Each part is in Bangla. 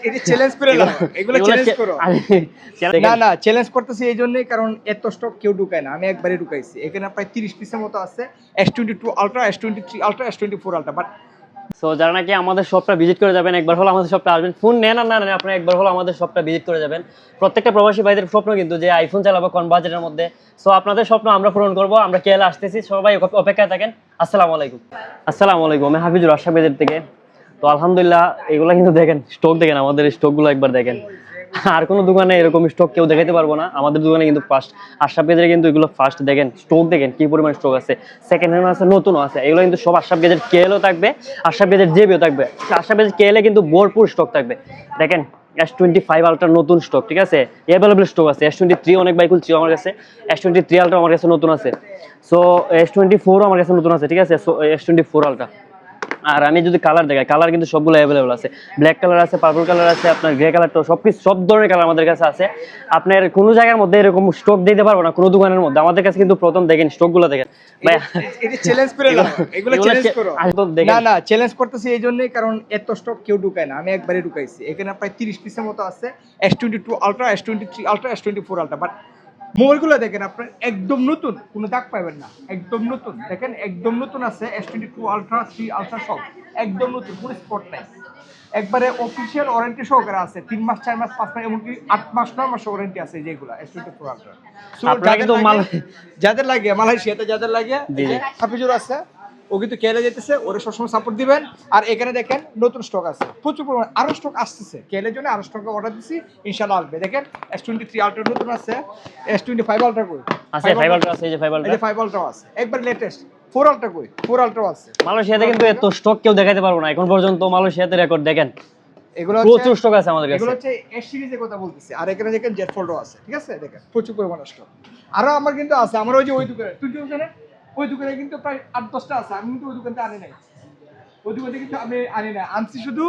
এটা চ্যালেঞ্জ করে নাও, এগুলো চ্যালেঞ্জ করো। না না, চ্যালেঞ্জ করতেছি এই জন্যই কারণ এত স্টক কেউ ঢুকায় না, আমি একবারই ঢুকাইছি। এখানে প্রায় 30 পিসের মতো আছে, S22 ultra, S23 ultra, S24 ultra. But so যারা নাকি আমাদের শপটা ভিজিট করে যাবেন, একবার হলো আমাদের শপটা আসবেন, ফোন নেন আর না নেন, আপনি একবার হলো আমাদের শপটা ভিজিট করে যাবেন। প্রত্যেকটা প্রবাসী ভাইদের স্বপ্ন কিন্তু যে আইফোন চালাবো কম বাজেটের মধ্যে। সো আপনাদের স্বপ্ন আমরা পূরণ করব, আমরা কেএল আসতেছি, সবাই অপেক্ষায় থাকেন। আসসালামু আলাইকুম। আসসালামু আলাইকুম, আমি হাফিজুর আশরাফ বেদের থেকে। তো আলহামদুলিল্লাহ, এগুলো কিন্তু দেখেন, স্টক দেখেন, আমাদের স্টকগুলো একবার দেখেন। আর কোনো দোকানে এরকম স্টক কেউ দেখাতে পারবো না, আমাদের দোকানে কিন্তু ফার্স্ট। আশরাফ গেজের কিন্তু এগুলো ফার্স্ট। দেখেন স্টক, দেখেন কি পরিমাণ স্টক আছে, সেকেন্ড হ্যান্ড আছে, নতুনও আছে। এগুলো কিন্তু সব আশরাফ গেজের কেএলও থাকবে, আশরাফ গেজের জেবিও থাকবে। আশরাফ গেজের কেএলে কিন্তু ভরপুর স্টক থাকবে। দেখেন S25 আলট্রা নতুন স্টক, ঠিক আছে, অ্যাভেলেবল স্টক আছে। S23 অনেক বাইক খুলছি আমার কাছে, S23 আলট্রা আমার কাছে নতুন আছে। সো S24 আমার কাছে নতুন আছে, ঠিক আছে, S24 আলট্রা। আর আমি যদি কালার দেখাই, কালার কিন্তু সবগুলো অ্যাভেলেবল আছে। ব্ল্যাক কালার আছে, পার্পল কালার আছে, আপনার গ্রে কালারটা সবকিছু, সব ধরনের কালার আমাদের কাছে আছে। আপনার কোনো জায়গার মধ্যে এরকম স্টক দিতে পারবো না, কোনো দোকানের মধ্যে। আমাদের কাছে কিন্তু প্রথম দেখেন স্টকগুলো দেখেন ভাই, এটা চ্যালেঞ্জ করে নাও, এগুলো চ্যালেঞ্জ করো। না না, চ্যালেঞ্জ করতেছি এই জন্যই কারণ এত স্টক কেউ ঢুকায় না, আমি একবারই ঢুকাইছি। এখানে প্রায় 30 পিসের মতো আছে, S22 ultra, S23 ultra, S24 ultra. But মোবাইলগুলো দেখেন আপনার একদম নতুন, কোনো দাগ পাবেন না, একদম নতুন। দেখেন একদম নতুন আছে, S22 আলট্রা, 3 আলট্রা সব একদম নতুন, কোনো স্পট নাই। একবারে অফিসিয়াল ওয়ারেন্টি সহকারে আছে, 3 মাস, 4 মাস, 5 মাস, এমনকি 8 মাস, 9 মাস ওয়ারেন্টি আছে যেগুলো S24 আলট্রা। সো যাদের লাগে মালয়েশিয়াতে, যাদের লাগে হাফিজুর আছে, ও কিন্তু কেলে যেতেছে, ওরা সবসময় সাপোর্ট দিবেন। আর এখানে দেখেন নতুন স্টক আছে প্রচুর পরিমাণে, আরো স্টক আসতেছে। কেলের জন্য আরো স্টক অর্ডার দিছি, ইনশাআল্লাহ আসবে। দেখেন S23 আলট্রা নতুন আছে, S25 আলট্রা কই আছে, 5 আলট্রা আছে, এই যে 5 আলট্রা, এই যে 5 আলট্রা আছে একবার লেটেস্ট। 4 আলট্রা কই, 4 আলট্রা আছে। মালয়েশিয়াতে কিন্তু এত স্টক কেউ দেখাতে পারবো না এখন পর্যন্ত। মালয়েশিয়াতে রেকর্ড দেখেন, এগুলো প্রচুর স্টক আছে আমাদের কাছে। এগুলো হচ্ছে S সিরিজের কথা বলতেছি। আর এখানে দেখেন জেড ফোল্ডও আছে, ঠিক আছে, দেখেন প্রচুর পরিমাণে স্টক। আরো আমার কিন্তু আছে, আমার ওই যে ওই দোকানে, তুই কি ওখানে ওই দোকানে কিন্তু প্রায় 8-10টা আছে। আমি কিন্তু ওই দোকানটা আনি নাই, ওই দোকানে কিন্তু আমি আনি নাই, আনছি শুধু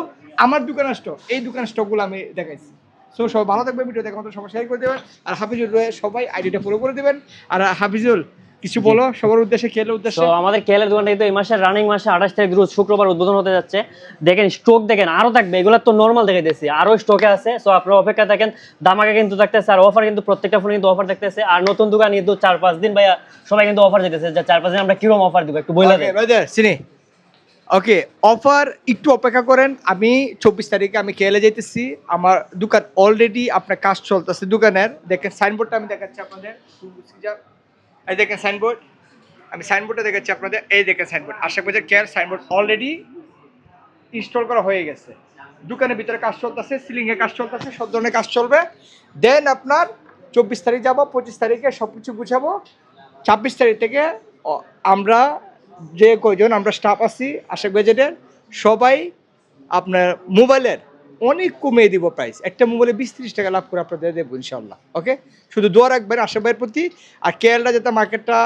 আমার দোকানের স্টক। এই দোকানের স্টকগুলো আমি দেখাইছি। সো সবাই ভালো থাকবে, ভিডিও দেখার মতো সবাই শেয়ার করে দেবেন। আর হাফিজুল সবাই আইডিটা ফলো করে দেবেন। আর হাফিজুল কিছু বলো সবার উদ্দেশ্যে, কেলের উদ্দেশ্যে। তো আমাদের কেলের দোকানটা কিন্তু এই মাসের রানিং মাসে 28 তারিখ রোজ শুক্রবার উদ্বোধন হতে যাচ্ছে। দেখেন স্টক দেখেন, আরো থাকবে, এগুলো তো নরমাল দেখে দিয়েছি, আরো স্টকে আছে। সো আপনারা অপেক্ষা থাকেন, দামাকা কিন্তু থাকতেছে, আর অফার কিন্তু প্রত্যেকটা ফোনে কিন্তু অফার থাকতেছে। আর নতুন দোকান কিন্তু 4-5 দিন ভাইয়া সবাই কিন্তু অফার দিতেছে, যে 4-5 দিন আমরা কিরকম অফার দিব একটু বলে দেন। চিনি ওকে, অফার একটু অপেক্ষা করেন। আমি 24 তারিখে আমি কেলে যাইতেছি, আমার দোকান অলরেডি আপনার কাজ চলতেছে দোকানের। দেখেন সাইনবোর্ডটা আমি দেখাচ্ছি আপনাদের, এই দেখেন সাইনবোর্ড, আমি সাইনবোর্ডটা দেখাচ্ছি আপনাদের। এই দেখেন সাইনবোর্ড, আশা বাজার কেয়ার সাইনবোর্ড অলরেডি ইনস্টল করা হয়ে গেছে। দোকানের ভিতরে কাজ চলতেছে, সিলিংয়ে কাজ চলতেছে, সব ধরনের কাজ চলবে। দেন আপনার 24 তারিখ যাবো, 25 তারিখে সব কিছু গুছাবো। 26 তারিখ থেকে আমরা যে কয়জন আমরা স্টাফ আছি আশাক বাজেটের, সবাই আপনার মোবাইলের অনেক কমিয়ে দিব প্রাইস। একটা মোবাইলে 20-30 টাকা লাভ করে আপনাদের দেবো ইনশাল্লাহ। ওকে, শুধু দোয়া রাখবেন আশা ভাইয়ের প্রতি। আর কেয়ারটা যাতে মার্কেটটা,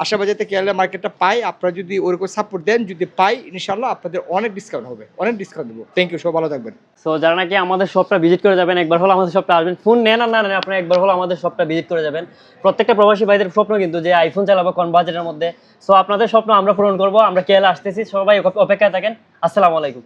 আশাবাদ যাতে কেয়ারলা মার্কেটটা পাই, আপনারা যদি ওরকম সাপোর্ট দেন, যদি পাই ইনশাল্লাহ আপনাদের অনেক ডিসকাউন্ট হবে, অনেক ডিসকাউন্ট দেবো। থ্যাংক ইউ, সব ভালো থাকবেন। সো যারা নাকি আমাদের শপটা ভিজিট করে যাবেন, একবার হলো আমাদের শপটা আসবেন, ফোন নেন আর না নেন, আপনি একবার হলো আমাদের শপটা ভিজিট করে যাবেন। প্রত্যেকটা প্রবাসী ভাইদের স্বপ্ন কিন্তু যে আইফোন চালাবো কম বাজেটের মধ্যে। সো আপনাদের স্বপ্ন আমরা পূরণ করবো, আমরা কেএল আসতেছি, সবাই অপেক্ষায় থাকেন। আসসালামু আলাইকুম।